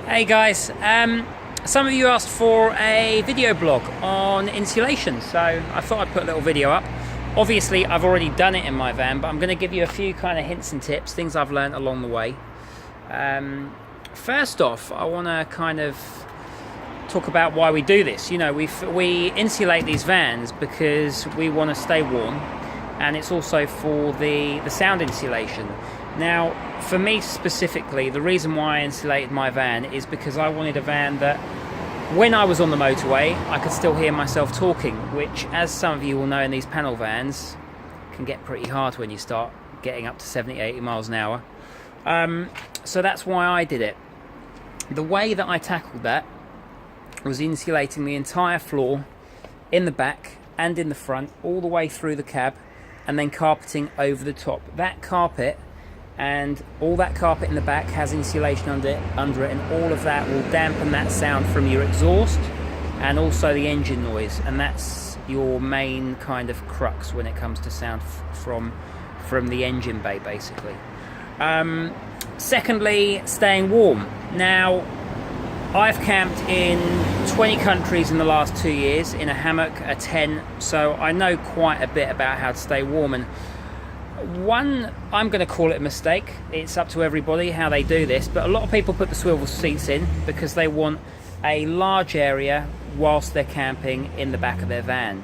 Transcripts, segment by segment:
Hey guys, some of you asked for a video blog on insulation, so I thought I'd put a little video up. Obviously I've already done it in my van, but I'm going to give you a few kind of hints and tips, things I've learned along the way. First off, I want to kind of talk about why we do this. You know, we insulate these vans because we want to stay warm, and it's also for the sound insulation. Now, for me specifically, the reason why I insulated my van is because I wanted a van that, when I was on the motorway, I could still hear myself talking, which, as some of you will know in these panel vans, can get pretty hard when you start getting up to 70, 80 miles an hour. So that's why I did it. The way that I tackled that was insulating the entire floor in the back and in the front, all the way through the cab, and then carpeting over the top. That carpet and all that carpet in the back has insulation under it, and all of that will dampen that sound from your exhaust and also the engine noise, and that's your main kind of crux when it comes to sound from the engine bay, basically. Secondly, staying warm. Now, I've camped in 20 countries in the last 2 years in a hammock, a tent, so I know quite a bit about how to stay warm. And one, I'm going to call it a mistake. It's up to everybody how they do this, but a lot of people put the swivel seats in because they want a large area whilst they're camping in the back of their van.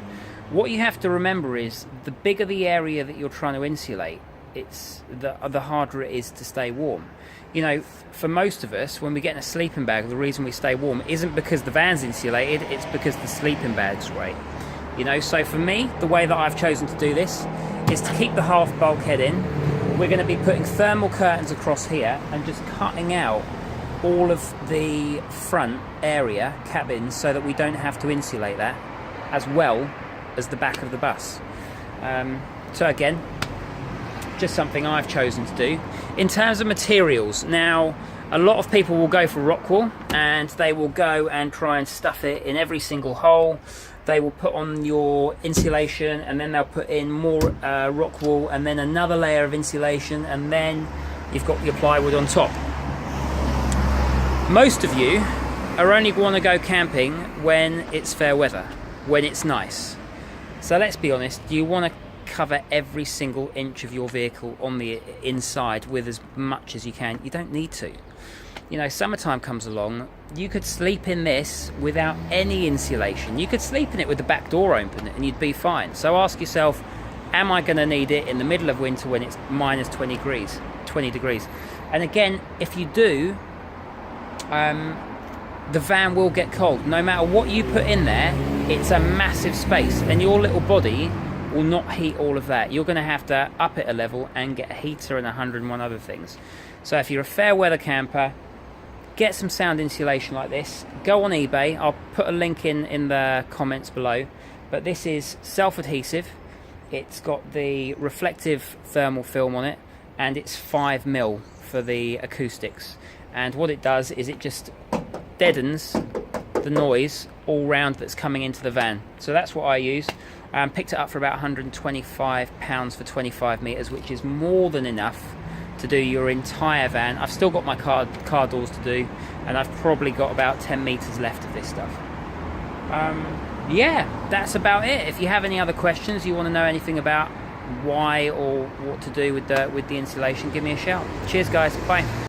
What you have to remember is the bigger the area that you're trying to insulate, the harder it is to stay warm. You know, for most of us, when we get in a sleeping bag, the reason we stay warm isn't because the van's insulated, it's because the sleeping bag's right. You know, so for me, the way that I've chosen to do this is to keep the half bulkhead in. We're going to be putting thermal curtains across here and just cutting out all of the front area, cabins, so that we don't have to insulate that, as well as the back of the bus. So again, just something I've chosen to do. In terms of materials, now a lot of people will go for rock wool, and they will go and try and stuff it in every single hole. They will put on your insulation, and then they'll put in more rock wool, and then another layer of insulation, and then you've got your plywood on top. Most of you are only want to go camping when it's fair weather, when it's nice. So let's be honest, you want to cover every single inch of your vehicle on the inside with as much as you can. You don't need to. You know, summertime comes along, you could sleep in this without any insulation. You could sleep in it with the back door open and you'd be fine. So ask yourself, am I going to need it in the middle of winter when it's minus 20 degrees? And again, if you do, the van will get cold. No matter what you put in there, it's a massive space, and your little body will not heat all of that. You're going to have to up it a level and get a heater and 101 other things. So if you're a fair weather camper, get some sound insulation like this. Go on eBay. I'll put a link in the comments below. But this is self-adhesive. It's got the reflective thermal film on it, and it's 5mm for the acoustics. And what it does is it just deadens the noise all round that's coming into the van. So that's what I use. Picked it up for about £125 for 25 meters, which is more than enough to do your entire van. I've still got my car doors to do, and I've probably got about 10 meters left of this stuff. Yeah, that's about it. If you have any other questions, you want to know anything about why or what to do with the insulation, give me a shout. Cheers guys, bye.